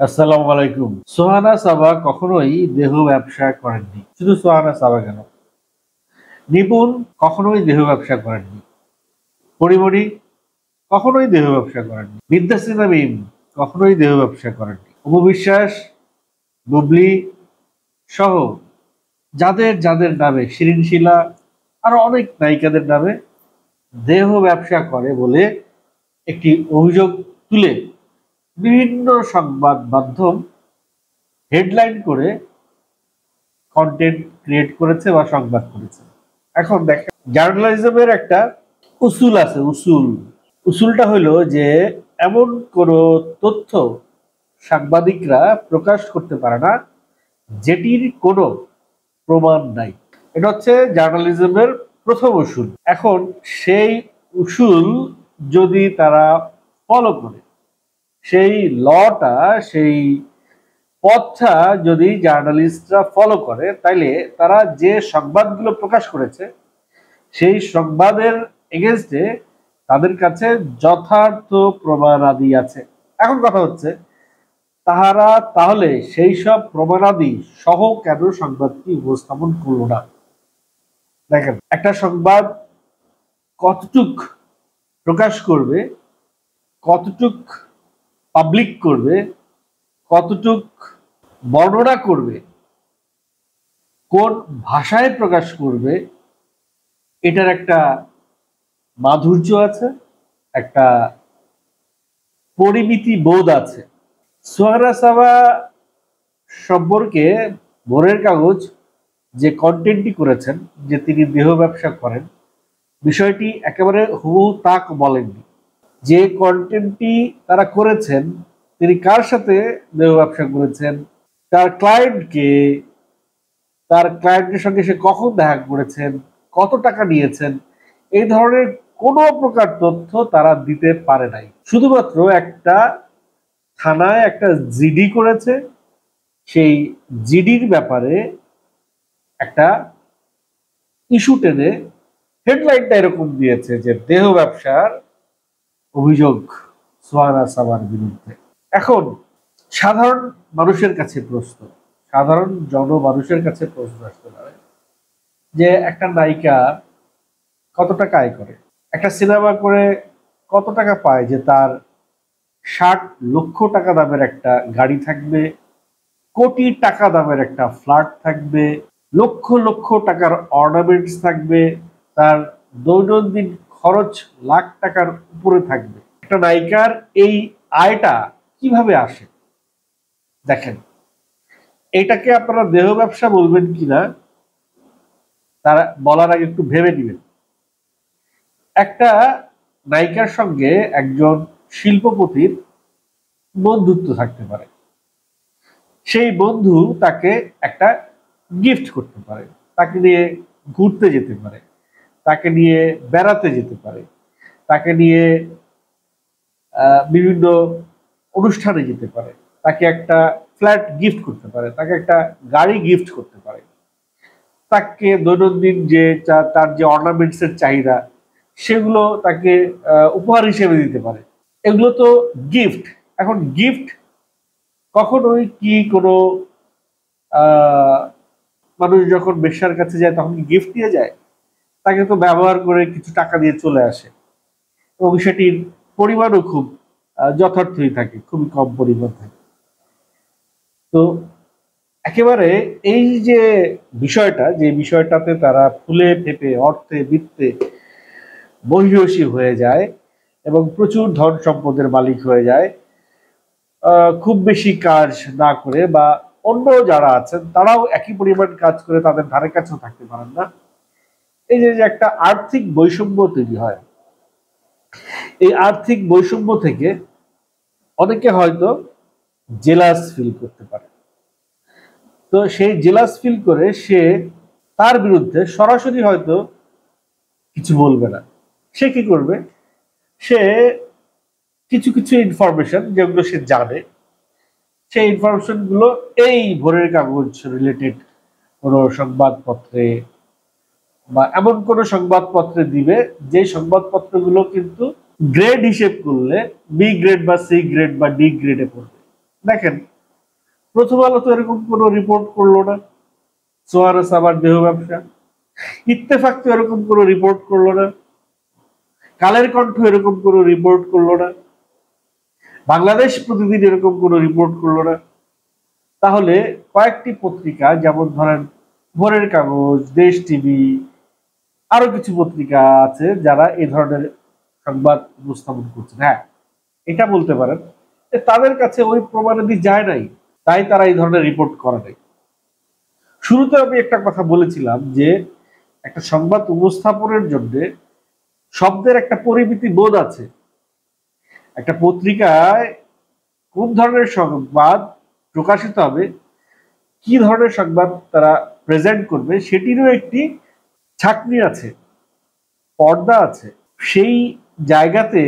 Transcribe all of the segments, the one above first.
আসসালামু আলাইকুম। সোহানা সাবা কখনোই দেহ ব্যবসা করেননি। শুধু সোহানা সাবা কেন, নিপুণ কখনোই দেহ ব্যবসা করেননি। পরিমণি কখনোই দেহ ব্যবসা করেননি। বিদ্যা সিনহা মিম কখনোই দেহ ব্যবসা করেননি। অপু বিশ্বাস, বুবলি সহ যাদের যাদের নামে, শিরিন শিলা আরো অনেক নায়িকাদের নামে দেহ ব্যবসা করে বলে একটি অভিযোগ তুলে বিভিন্ন সংবাদ মাধ্যম হেডলাইন করে কন্টেন্ট ক্রিয়েট করেছে বা সংবাদ করেছে। এখন দেখেন, জার্নালিজমের একটা উসুল আছে। উসুলটা হলো যে এমন কোনো তথ্য সাংবাদিকরা প্রকাশ করতে পারে না যেটির কোনো প্রমাণ নাই। এটা হচ্ছে জার্নালিজমের প্রথম উসুল। এখন সেই উসুল যদি তারা ফলো করে, সেই লটা, সেই পথটা যদি জার্নালিস্টরা ফলো করে, তাইলে তারা যে সংবাদগুলো প্রকাশ করেছে সেই সংবাদের এগেনস্টে তাদের কাছে যথার্থ প্রমাণাদি আছে। এখন কথা হচ্ছে, তাহারা তাহলে সেই সব প্রমাণাদি সহ কেন সংবাদটি উপস্থাপন করলো না? দেখেন, একটা সংবাদ কতটুক প্রকাশ করবে, কতটুক পাবলিক করবে, কতটুক বর্ণনা করবে, কোন ভাষায় প্রকাশ করবে, এটার একটা মাধুর্য আছে, একটা পরিমিতি বোধ আছে। সোহানা সাবা সম্পর্কে ভোরের কাগজ যে কন্টেন্টটি করেছেন, যে তিনি দেহ ব্যবসা করেন, বিষয়টি একেবারে হুবহু তাক বলেননি। যে কন্টেন্টটি তারা করেছেন, তিনি কার সাথে দেহ ব্যবসা করেছেন, তার ক্লায়েন্টকে, তার ক্লায়েন্টের সঙ্গে সে কখন দেখা করেছেন, কত টাকা নিয়েছেন, এই ধরনের কোনো প্রকার তথ্য তারা দিতে পারে নাই। শুধুমাত্র একটা থানায় একটা জিডি করেছে, সেই জিডির ব্যাপারে একটা ইস্যু টেনে হেডলাইনটা এরকম দিয়েছে যে দেহ ব্যবসার অভিযোগ সোহানা সাবার বিরুদ্ধে। এখন সাধারণ মানুষের কাছে প্রশ্ন, সাধারণ জনমানুষের কাছে প্রশ্ন আসতে পারে যে একটা নায়িকা কত টাকা আয় করে, একটা সিনেমা করে কত টাকা পায় যে তার 60 লক্ষ টাকা দামের একটা গাড়ি থাকবে, কোটি টাকা দামের একটা ফ্ল্যাট থাকবে, লক্ষ লক্ষ টাকার অর্নামেন্টস থাকবে, তার দৈনন্দিন খরচ লাখ টাকার উপরে থাকবে। একটা নায়িকার এই আয়টা কিভাবে আসে? দেখেন, এটাকে আপনারা দেহ ব্যবসা বলবেন কিনা তারা বলার আগে একটু ভেবে নেবেন। একটা নায়িকার সঙ্গে একজন শিল্পপতির বন্ধুত্ব থাকতে পারে, সেই বন্ধু তাকে একটা গিফট করতে পারে, তাকে নিয়ে ঘুরতে যেতে পারে, তাকে নিয়ে বেড়াতে যেতে পারে, তাকে নিয়ে বিভিন্ন অনুষ্ঠানে যেতে পারে, তাকে একটা ফ্ল্যাট গিফট করতে পারে, তাকে একটা গাড়ি গিফট করতে পারে, তাকে দৈনন্দিন যে তার যে অর্নামেন্টস এর চাহিদা সেগুলো তাকে উপহার হিসেবে দিতে পারে। এগুলো তো গিফট। এখন গিফট কখনোই কি কোনো মানুষ যখন বেশ্যার কাছে যায় তখন কি গিফট দিয়ে যায়? তাকে তো ব্যবহার করে কিছু টাকা দিয়ে চলে আসে, এবং সেটির পরিমাণও খুব যথার্থই থাকে, খুবই কম পরিমাণ থাকে। তো একেবারে এই যে বিষয়টা, যে বিষয়টাতে তারা ফুলে ফেপে অর্থে বৃত্তে মহিষী হয়ে যায় এবং প্রচুর ধন সম্পদের মালিক হয়ে যায়, খুব বেশি কাজ না করে, বা অন্য যারা আছেন তারাও একই পরিমাণ কাজ করে তাদের ধারে কাছেও থাকতে পারেন না, এই যে একটা আর্থিক বৈষম্য তৈরি হয়, এই আর্থিক বৈষম্য থেকে অনেকে হয়তো জেলাস ফিল করতে পারে। তো সেই জেলাস ফিল করে সে তার বিরুদ্ধে সরাসরি হয়তো কিছু বলবে না। সে কি করবে? সে কিছু কিছু ইনফরমেশন যেগুলো সে জানে, সেই ইনফরমেশন গুলো এই ভোরের কাগজ রিলেটেড কোনো সংবাদপত্রে বা এমন কোনো সংবাদপত্রে দিবে যে সংবাদপত্রগুলো কিন্তু গ্রেড হিসেব করলে বি গ্রেড বা সি গ্রেড বা ডি গ্রেডে পড়বে। দেখেন, প্রথম আলো তো এরকম কোনো রিপোর্ট করলো না সোহানা সাবার দেহ ব্যবসা, ইত্তেফাক তো এরকম কোনো রিপোর্ট করলো না, কালের কণ্ঠ এরকম কোনো রিপোর্ট করলো না, বাংলাদেশ প্রতিদিন এরকম কোনো রিপোর্ট করলো না। তাহলে কয়েকটি পত্রিকা, যেমন ধরেন ভোরের কাগজ, দেশ টিভি, আরো কিছু পত্রিকা আছে যারা এই ধরনের সংবাদ উপস্থাপন করছেন, হ্যাঁ এটা বলতে পারেন যে তাদের কাছে ওই প্রমাণাদি যায় নাই, তাই তারা এই ধরনের রিপোর্ট করে নাই। শুরুতে আমি একটা কথা বলেছিলাম যে একটা সংবাদ উপস্থাপনের জন্য শব্দের একটা পরিমিতি বোধ আছে। একটা পত্রিকায় কোন ধরনের সংবাদ প্রকাশিত হবে, কি ধরনের সংবাদ তারা প্রেজেন্ট করবে, সেটিরও একটি ছাঁকনি আছে, পর্দা আছে। সেই জায়গাতে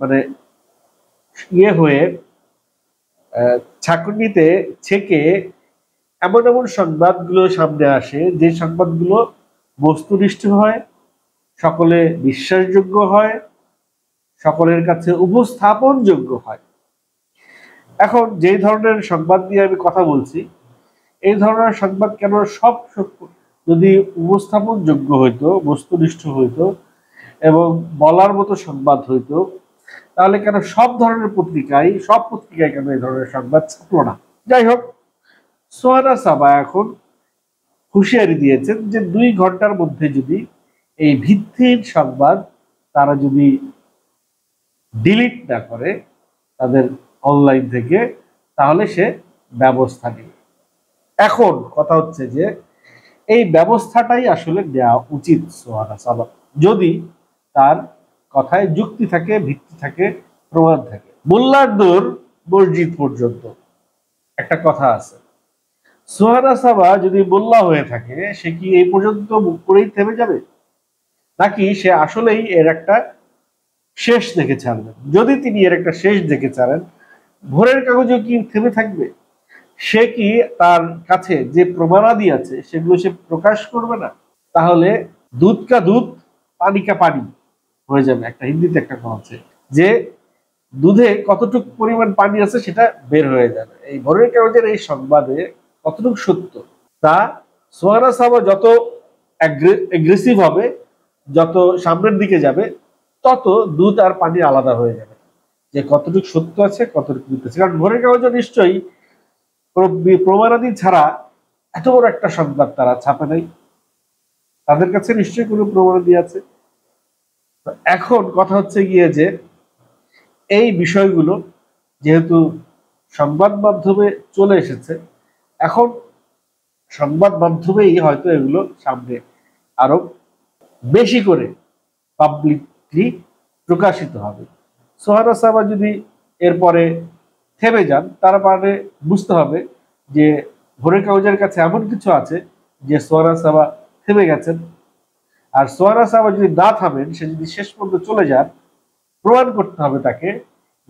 মানে ইয়ে হয়ে ছাঁকনিতে ছেকে এমন এমন সংবাদগুলো সামনে আসে যে সংবাদগুলো বস্তুনিষ্ঠ হয়, সকলে বিশ্বাসযোগ্য হয়, সকলের কাছে উপস্থাপনযোগ্য হয়। এখন যে ধরনের সংবাদ নিয়ে আমি কথা বলছি, এই ধরনের সংবাদ কেন সব যদি উপস্থাপনযোগ্য হইতো, বস্তুনিষ্ঠ হইতো এবং বলার মতো সংবাদ হইতো, তাহলে কেন সব ধরনের পত্রিকায়, সব পত্রিকায় কেন এই ধরনের সংবাদ ছাপলো না? যাই হোক, সোহানা সাবা এখন হুঁশিয়ারি দিয়েছেন যে 2 ঘন্টার মধ্যে যদি এই ভিত্তিহীন সংবাদ তারা যদি ডিলিট না করে তাদের অনলাইন থেকে, তাহলে সে ব্যবস্থা নেবে। এখন কথা হচ্ছে যে এই ব্যবস্থাটাই আসলে নেওয়া উচিত সোহানা সাবা, যদি তার কথায় যুক্তি থাকে, ভিত্তি থাকে, প্রমাণ থাকে। মোল্লার দৌড় মসজিদ পর্যন্ত একটা কথা আছে। সোহানা সাবা যদি মোল্লা হয়ে থাকে, সে কি এই পর্যন্ত মুখ করেই থেমে যাবে, নাকি সে আসলেই এর একটা শেষ দেখে ছাড়বেন? যদি তিনি এর একটা শেষ দেখে ছাড়েন, ভোরের কাগজে কি থেমে থাকবে? সে কি তার কাছে যে প্রমাণাদি আছে সেগুলো সে প্রকাশ করবে না? তাহলে দুধ কা দুধ, পানি কা পানি হয়ে যাবে। একটা হিন্দিতে একটা কথা আছে যে দুধে কতটুকু পরিমাণ পানি আছে সেটা বের হয়ে যাবে। এই ভোরের কাগজের এই সংবাদে কতটুকু সত্য তা সোহানা সাবা যত এগ্রেসিভ হবে, যত সামনের দিকে যাবে, তত দুধ আর পানি আলাদা হয়ে যাবে, যে কতটুকু সত্য আছে কতটুকু মিথ্যা আছে। কারণ ভোরের কাগজে নিশ্চয়ই প্রমাণাদি ছাড়া এত বড় একটা সংবাদ তারা ছাপে নাই, তাদের কাছে নিশ্চয়ই কোনো প্রমাণাদি আছে। এখন কথা হচ্ছে গিয়ে যে এই বিষয়গুলো যেহেতু সংবাদ মাধ্যমে চলে এসেছে, এখন সংবাদ মাধ্যমেই হয়তো এগুলো সামনে আরো বেশি করে পাবলিকলি প্রকাশিত হবে। সোহানা সাবা যদি এরপরে থেমে যান, তার মানে বুঝতে হবে যে ভোরের কাগজের কাছে এমন কিছু আছে যে সোহানা সাবা থেমে গেছেন। আর সোহানা সাবা যদি না থামেন, সে যদি শেষ পর্যন্ত চলে যান, প্রমাণ করতে হবে তাকে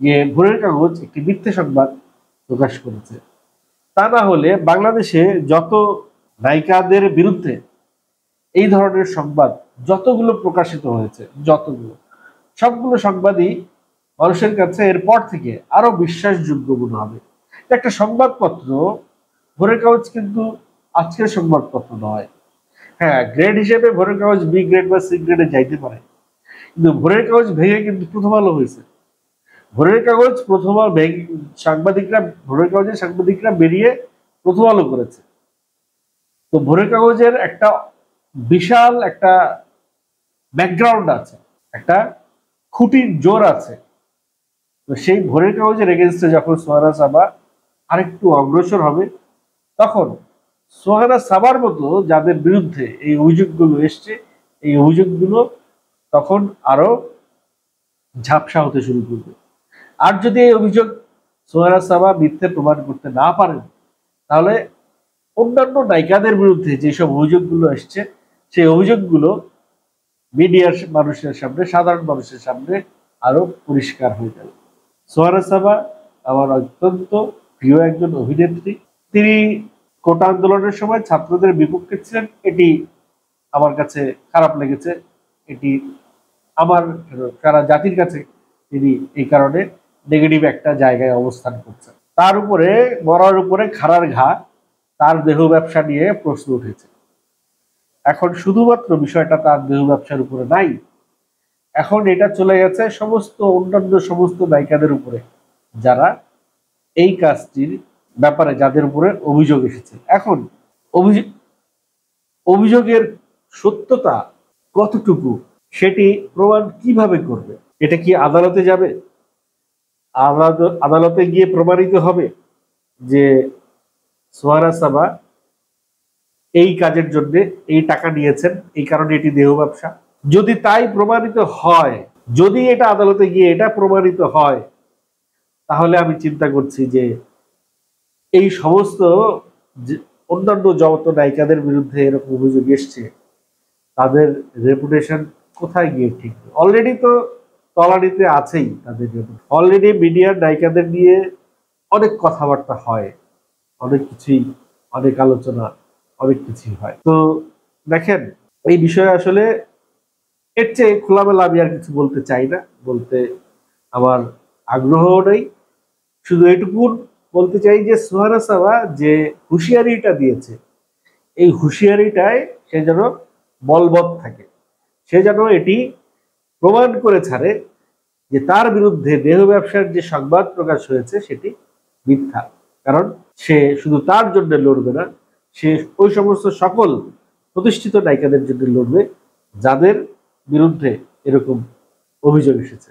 যে ভোরের কাগজ একটি মিথ্যে সংবাদ প্রকাশ করেছে। তা না হলে বাংলাদেশে যত নায়িকাদের বিরুদ্ধে এই ধরনের সংবাদ যতগুলো প্রকাশিত হয়েছে, যতগুলো, সবগুলো সংবাদই মানুষের কাছে এরপর থেকে আরো বিশ্বাসযোগ্য মনে হবে। একটা সংবাদপত্র, ভোরের কাগজ কিন্তু আজকের সংবাদপত্র নয়। হ্যাঁ, গ্রেড হিসেবে ভোরের কাগজ বি গ্রেড বা সি গ্রেডে যাইতে পারে, কিন্তু ভোরের কাগজ ভেঙে কিন্তু প্রথম আলো হয়েছে। ভোরের কাগজ প্রথম আলো সাংবাদিকরা, ভোরের কাগজের সাংবাদিকরা বেরিয়ে প্রথম আলো করেছে। তো ভোরের কাগজের একটা বিশাল একটা ব্যাকগ্রাউন্ড আছে, একটা খুঁটির জোর আছে। তো সেই ভোরের কাগজের এগেনস্টে যখন সোহানা সাবা আরেকটু অগ্রসর হবে, তখন সোহানা সাবার মতো যাদের বিরুদ্ধে এই অভিযোগগুলো এসছে, এই অভিযোগগুলো তখন আরো ঝাপসা হতে শুরু করবে। আর যদি এই অভিযোগ সোহানা সাবা মিথ্যে প্রমাণ করতে না পারেন, তাহলে অন্যান্য নায়িকাদের বিরুদ্ধে যেসব অভিযোগগুলো এসছে, সেই অভিযোগগুলো মিডিয়ার মানুষের সামনে, সাধারণ মানুষের সামনে আরো পরিষ্কার হয়ে যাবে। সোহানা সাবা আমার অত্যন্ত প্রিয় একজন অভিনেত্রী। তিনি কোটা আন্দোলনের সময় ছাত্রদের বিপক্ষে ছিলেন, এটি আমার কাছে খারাপ লেগেছে। এটি আমার সারা জাতির কাছে তিনি এই কারণে নেগেটিভ একটা জায়গায় অবস্থান করছেন। তার উপরে মরার উপরে খাড়ার ঘা, তার দেহ ব্যবসা নিয়ে প্রশ্ন উঠেছে। এখন শুধুমাত্র বিষয়টা তার দেহ ব্যবসার উপরে নাই, এখন এটা চলে গেছে অন্যান্য সমস্ত নায়িকাদের উপরে, যারা এই কাজটির ব্যাপারে যাদের উপরে অভিযোগ এসেছে। এখন অভিযোগের সত্যতা কতটুকু সেটি প্রমাণ কিভাবে করবে? এটা কি আদালতে যাবে? আদালতে গিয়ে প্রমাণিত হবে যে সোহারা সাবা এই কাজের জন্য এই টাকা নিয়েছেন, এই কারণে এটি দেহ ব্যবসা। যদি তাই প্রমাণিত হয়, যদি এটা আদালতে গিয়ে এটা প্রমাণিত হয়, তাহলে আমি চিন্তা করছি যে এই সমস্ত অন্যান্য যত নায়িকাদের বিরুদ্ধে এরকম অভিযোগ এসছে, তাদের রেপুটেশন কোথায় গিয়ে ঠিক? অলরেডি তো তলানিতে আছেই তাদের। অলরেডি মিডিয়ার নায়িকাদের নিয়ে অনেক কথাবার্তা হয়, অনেক কিছুই, অনেক আলোচনা, অনেক কিছুই হয়। তো দেখেন, এই বিষয়ে আসলে এর চেয়ে খোলামেলা আমি আর কিছু বলতে চাই না, বলতে আমার আগ্রহও নেই। শুধু এটুকু বলতে চাই যে সোহারা সাবা যে হুঁশিয়ারিটা দিয়েছে, এই হুঁশিয়ারিটায় সে যেন বলবৎ থাকে, সে যেন এটি প্রমাণ করে ছাড়ে যে তার বিরুদ্ধে দেহ ব্যবসার যে সংবাদ প্রকাশ হয়েছে সেটি মিথ্যা। কারণ সে শুধু তার জন্য লড়বে না, সে ওই সমস্ত সকল প্রতিষ্ঠিত নায়িকাদের জন্য লড়বে যাদের বিরুদ্ধে এরকম অভিযোগ এসেছে।